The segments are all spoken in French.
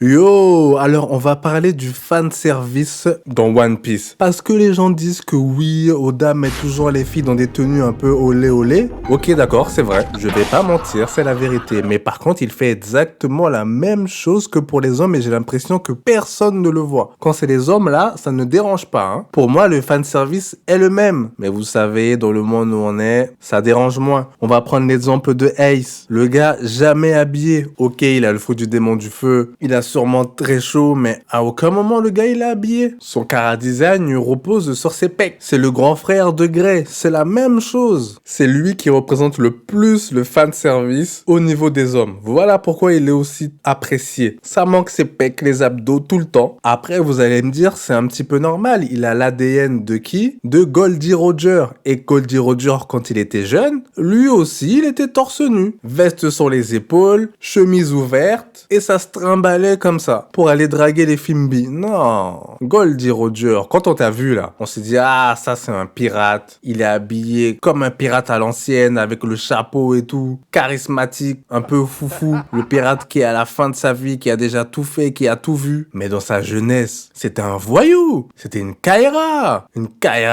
Yo, alors on va parler du fan service dans One Piece. Parce que les gens disent que oui, Oda met toujours les filles dans des tenues un peu olé olé. Ok, d'accord, c'est vrai, je vais pas mentir, c'est la vérité. Mais par contre, il fait exactement la même chose que pour les hommes et j'ai l'impression que personne ne le voit. Quand c'est les hommes là, ça ne dérange pas. Hein. Pour moi, le fan service est le même. Mais vous savez, dans le monde où on est, ça dérange moins. On va prendre l'exemple de Ace. Le gars jamais habillé. Ok, il a le fruit du démon du feu. Il a sûrement très chaud, mais à aucun moment le gars il est habillé. Son chara-design il repose sur ses pecs. C'est le grand frère de Grey, c'est la même chose. C'est lui qui représente le plus le fan service au niveau des hommes. Voilà pourquoi il est aussi apprécié. Ça manque ses pecs, les abdos tout le temps. Après vous allez me dire c'est un petit peu normal. Il a l'ADN de qui? De Goldie Roger. Et Goldie Roger quand il était jeune, lui aussi il était torse nu. Veste sur les épaules, chemise ouverte et ça se trimballait comme ça pour aller draguer les Fimbi. Non, Goldie Roger, quand on t'a vu là, on s'est dit ah ça c'est un pirate. Il est habillé comme un pirate à l'ancienne avec le chapeau et tout, charismatique, un peu foufou. Le pirate qui est à la fin de sa vie, qui a déjà tout fait, qui a tout vu. Mais dans sa jeunesse, c'était un voyou. C'était une Kaira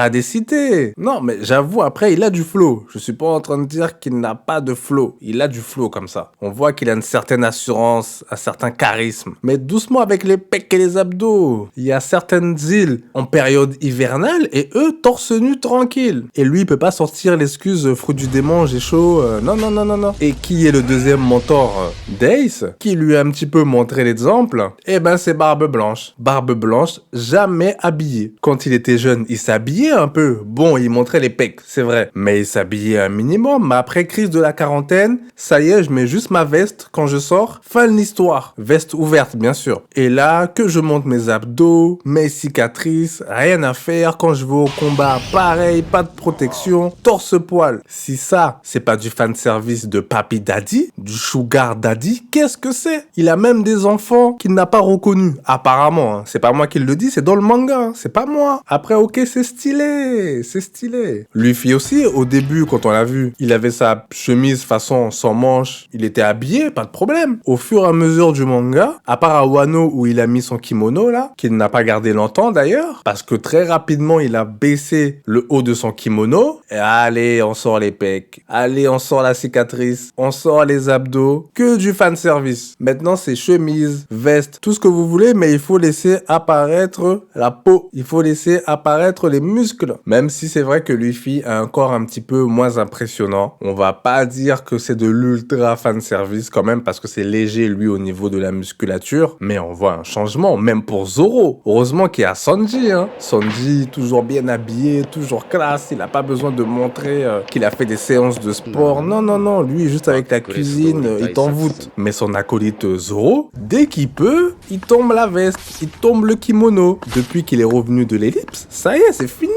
des cités. Non mais j'avoue après il a du flow. Je suis pas en train de dire qu'il n'a pas de flow. Il a du flow comme ça. On voit qu'il a une certaine assurance, un certain charisme. Mais doucement avec les pecs et les abdos. Il y a certaines îles en période hivernale et eux torse nu tranquille. Et lui il peut pas sortir l'excuse fruit du démon j'ai chaud. Non non non non non. Et qui est le deuxième mentor d'Ace qui lui a un petit peu montré l'exemple. Eh ben c'est Barbe Blanche. Barbe Blanche jamais habillée. Quand il était jeune il s'habillait un peu. Bon il montrait les pecs c'est vrai. Mais il s'habillait un minimum. Mais après crise de la quarantaine ça y est je mets juste ma veste quand je sors. Fin de l'histoire. Veste ouverte bien sûr. Et là, que je monte mes abdos, mes cicatrices, rien à faire quand je vais au combat. Pareil, pas de protection, torse-poil. Si ça, c'est pas du fanservice de Papi Daddy, du Sugar Daddy, qu'est-ce que c'est? Il a même des enfants qu'il n'a pas reconnus. Apparemment, hein. C'est pas moi qui le dis, c'est dans le manga, hein. C'est pas moi. Après, ok, c'est stylé, c'est stylé. Luffy aussi, au début, quand on l'a vu, il avait sa chemise façon sans manches, il était habillé, pas de problème. Au fur et à mesure du manga, à part à Wano où il a mis son kimono là, qu'il n'a pas gardé longtemps d'ailleurs, parce que très rapidement il a baissé le haut de son kimono, et allez on sort les pecs, allez on sort la cicatrice, on sort les abdos, que du fanservice. Maintenant c'est chemise, veste, tout ce que vous voulez, mais il faut laisser apparaître la peau, il faut laisser apparaître les muscles. Même si c'est vrai que Luffy a un corps un petit peu moins impressionnant, on va pas dire que c'est de l'ultra fanservice quand même, parce que c'est léger lui au niveau de la musculature, mais on voit un changement, même pour Zoro. Heureusement qu'il y a Sanji, hein. Sanji, toujours bien habillé, toujours classe, il a pas besoin de montrer qu'il a fait des séances de sport. Non, non, non, lui, juste avec la cuisine, il t'envoûte. Mais son acolyte Zoro, dès qu'il peut, il tombe la veste, il tombe le kimono. Depuis qu'il est revenu de l'ellipse, ça y est, c'est fini.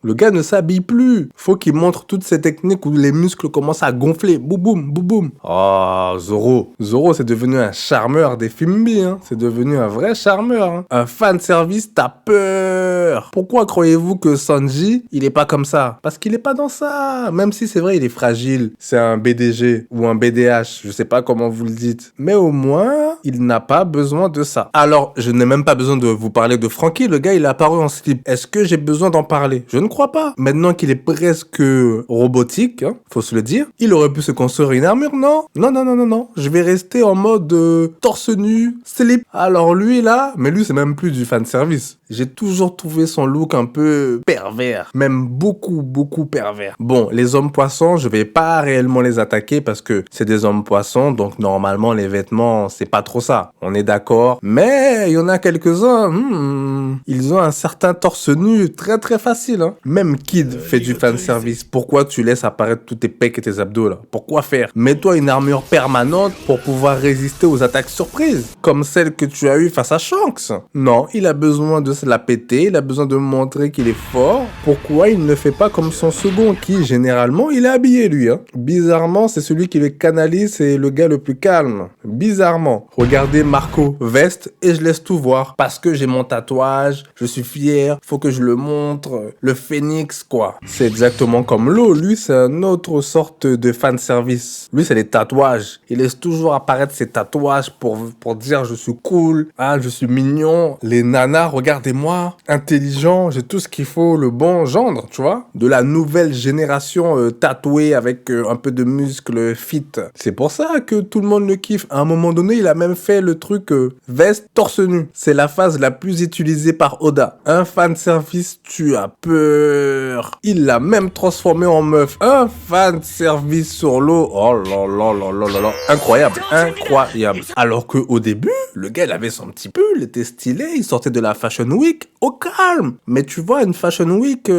Le gars ne s'habille plus. Faut qu'il montre toutes ces techniques où les muscles commencent à gonfler. Boum, boum, boum, boum. Oh, Zoro. Zoro, c'est devenu un charmeur des Fimbi, hein. C'est devenu un vrai charmeur, hein. Un fan service, t'as peur. Pourquoi croyez-vous que Sanji, il est pas comme ça? Parce qu'il est pas dans ça. Même si c'est vrai, il est fragile. C'est un BDG ou un BDH. Je sais pas comment vous le dites. Mais au moins, il n'a pas besoin de ça. Alors, je n'ai même pas besoin de vous parler de Franky. Le gars, il est apparu en slip. Est-ce que j'ai besoin d'en parler? Je ne crois pas. Maintenant qu'il est presque robotique, hein, faut se le dire, il aurait pu se construire une armure, non? Non, non, non, non, non. Je vais rester en mode torse nu, slip. Alors lui, là, mais lui, c'est même plus du fanservice. J'ai toujours trouvé son look un peu pervers. Même beaucoup, beaucoup pervers. Bon, les hommes poissons, je vais pas réellement les attaquer parce que c'est des hommes poissons, donc normalement, les vêtements, c'est pas trop ça. On est d'accord. Mais il y en a quelques-uns, ils ont un certain torse nu très, très facile, hein. Même Kid fait du fanservice. Pourquoi tu laisses apparaître tous tes pecs et tes abdos, là? Pourquoi faire? Mets-toi une armure permanente pour pouvoir résister aux attaques surprises, comme celle que tu as eue face à Shanks. Non, il a besoin de se la péter, il a besoin de montrer qu'il est fort. Pourquoi il ne fait pas comme son second, qui, généralement, il est habillé, lui, hein. Bizarrement, c'est celui qui le canalise, c'est le gars le plus calme. Bizarrement. Regardez Marco, veste, et je laisse tout voir. Parce que j'ai mon tatouage, je suis fier, faut que je le montre. le phénix, quoi. C'est exactement comme l'eau. Lui, c'est une autre sorte de fanservice. Lui, c'est les tatouages. Il laisse toujours apparaître ses tatouages pour dire je suis cool, ah, je suis mignon. Les nanas, regardez-moi, intelligent, j'ai tout ce qu'il faut, le bon gendre, tu vois. De la nouvelle génération tatouée avec un peu de muscle fit. C'est pour ça que tout le monde le kiffe. À un moment donné, il a même fait le truc veste torse nu. C'est la phase la plus utilisée par Oda. Un fanservice, tu as peur. Il l'a même transformé en meuf. Un fanservice sur l'eau. Oh là là là là là là. Incroyable, incroyable. Alors que au début, le gars, il avait son petit pull, il était stylé, il sortait de la Fashion Week au calme. Mais tu vois, une Fashion Week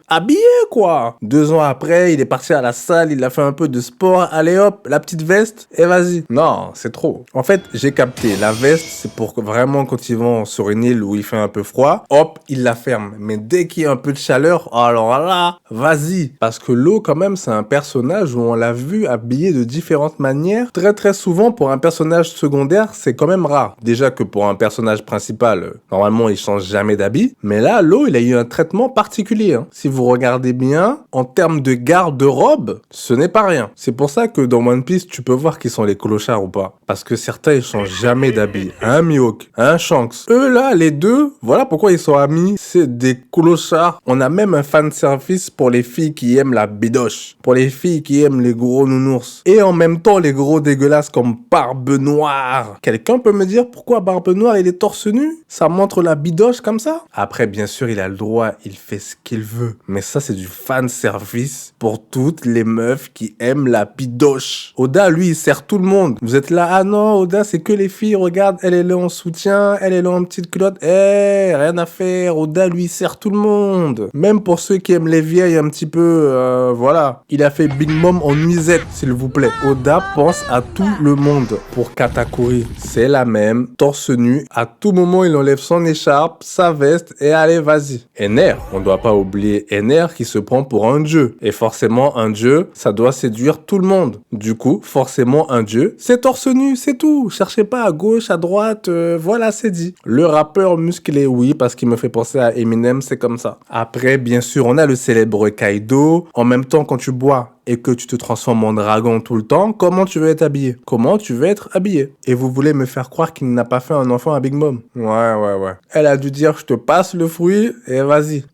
habillé, quoi. 2 ans après, il est parti à la salle, il a fait un peu de sport. Allez hop, la petite veste, et vas-y. Non, c'est trop. En fait, j'ai capté. La veste, c'est pour vraiment quand ils vont sur une île où il fait un peu froid, hop, il la ferme. Mais dès qu'il y a un peu de chaleur, alors là, vas-y. Parce que l'eau, quand même, c'est un personnage où on l'a vu habillé de différentes manières. Très très souvent, pour un personnage secondaire, c'est quand même rare. Déjà que pour un personnage principal, normalement, il change jamais d'habit. Mais là, l'eau, il a eu un traitement particulier. Hein. Si vous regardez bien, en termes de garde-robe, ce n'est pas rien. C'est pour ça que dans One Piece, tu peux voir qui sont les clochards ou pas. Parce que certains, ils changent jamais d'habit. Un Mihawk, un Shanks. Eux là, les deux, voilà pourquoi ils sont amis. C'est des clochards. On a même un fanservice pour les filles qui aiment la bidoche. Pour les filles qui aiment les gros nounours. Et en même temps, les gros dégueulasses comme Barbe Noire. Quelqu'un peut me dire pourquoi Barbe Noire, il est torse nu? Ça montre la bidoche comme ça? Après, bien sûr, il a le droit, il fait ce qu'il veut. Mais ça, c'est du fanservice pour toutes les meufs qui aiment la bidoche. Oda, lui, il sert tout le monde. Vous êtes là, ah non, Oda, c'est que les filles, regarde, elle est là en soutien, elle est là en petite culotte. Rien à faire. Oda, lui, il sert tout le monde. Même pour ceux qui aiment les vieilles un petit peu, voilà. Il a fait Big Mom en nuisette, s'il vous plaît. Oda pense à tout le monde. Pour Katakuri, c'est la même. Torse nu. À tout moment, il enlève son écharpe, sa veste et allez, vas-y. Ener, on doit pas oublier Ener qui se prend pour un dieu. Et forcément, un dieu, ça doit séduire tout le monde. Du coup, forcément, un dieu, c'est torse nu, c'est tout. Cherchez pas à gauche, à droite, voilà, c'est dit. Le rappeur musclé, oui, parce qu'il me fait penser à Eminem, c'est comme ça. Après, bien sûr, on a le célèbre Kaido. En même temps, quand tu bois et que tu te transformes en dragon tout le temps, comment tu veux être habillé? Comment tu veux être habillé? Et vous voulez me faire croire qu'il n'a pas fait un enfant à Big Mom? Ouais. Elle a dû dire, je te passe le fruit et vas-y.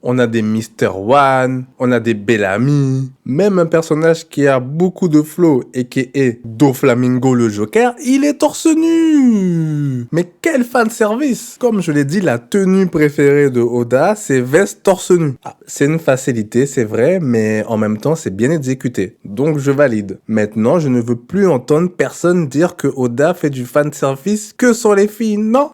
On a des Mr. One, on a des Bellamy, même un personnage qui a beaucoup de flow et qui est Doflamingo le Joker, il est torse nu. Mais quel fanservice! Comme je l'ai dit, la tenue préférée de Oda, c'est veste torse nu. Ah, c'est une facilité, c'est vrai, mais en même temps, c'est bien exécuté. Donc je valide. Maintenant, je ne veux plus entendre personne dire que Oda fait du fanservice que sur les filles. Non,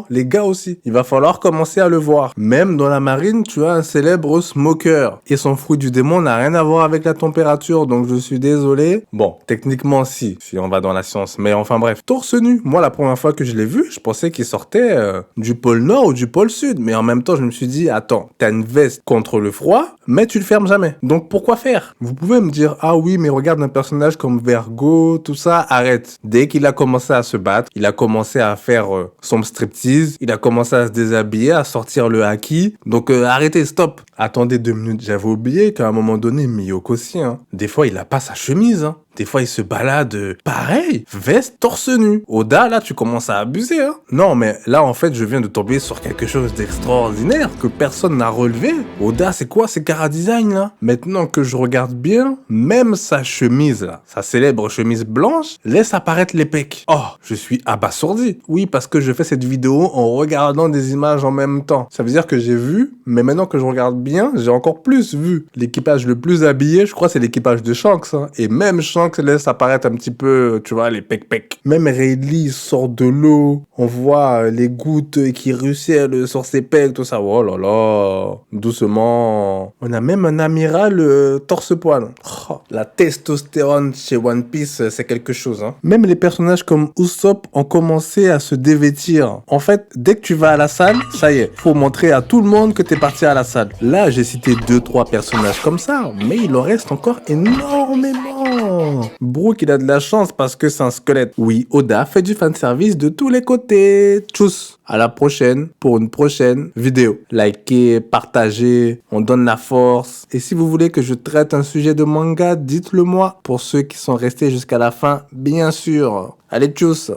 les gars aussi. Il va falloir commencer à le voir. Même dans la marine, tu as un célèbre smoker. Et son fruit du démon n'a rien à voir avec la température, donc je suis désolé. Bon, techniquement si on va dans la science. Mais enfin bref, torse nu. Moi, la première fois que je l'ai vu, je pensais qu'il sortait du pôle Nord ou du pôle Sud. Mais en même temps, je me suis dit, attends, t'as une veste contre le froid, mais tu le fermes jamais. Donc pourquoi faire? Vous pouvez me dire, ah oui, mais regarde un personnage comme Vergo, tout ça, arrête. Dès qu'il a commencé à se battre, il a commencé à faire son striptease, il a commencé à se déshabiller, à sortir le haki. Donc arrêtez, stop. Attendez 2 minutes, j'avais oublié qu'à un moment donné, Mihawk aussi, hein. Des fois, il a pas sa chemise, hein. Des fois, il se balade pareil, veste, torse nu. Oda, là, tu commences à abuser, hein. Non, mais là, en fait, je viens de tomber sur quelque chose d'extraordinaire que personne n'a relevé. Oda, c'est quoi ces chara-design, là? Maintenant que je regarde bien, même sa chemise, là, sa célèbre chemise blanche, laisse apparaître les pecs. Oh, je suis abasourdi. Oui, parce que je fais cette vidéo en regardant des images en même temps. Ça veut dire que j'ai vu, mais maintenant que je regarde bien, j'ai encore plus vu. L'équipage le plus habillé, je crois, c'est l'équipage de Shanks, hein. Et même Shanks laisse apparaître un petit peu, tu vois, les pec-pec. Même Rayleigh sort de l'eau, on voit les gouttes qui ruissellent sur ses pecs, tout ça. Oh là là, doucement. On a même un amiral torse-poil. Oh, la testostérone chez One Piece, c'est quelque chose, hein. Même les personnages comme Usopp ont commencé à se dévêtir. En fait, dès que tu vas à la salle, ça y est, faut montrer à tout le monde que t'es parti à la salle. Là, j'ai cité 2-3 personnages comme ça, mais il en reste encore énormément. Brook, il a de la chance parce que c'est un squelette. Oui, Oda fait du fanservice de tous les côtés. Tchuss. À la prochaine pour une prochaine vidéo. Likez, partagez, on donne la force. Et si vous voulez que je traite un sujet de manga, dites-le moi. Pour ceux qui sont restés jusqu'à la fin, bien sûr. Allez, tchuss.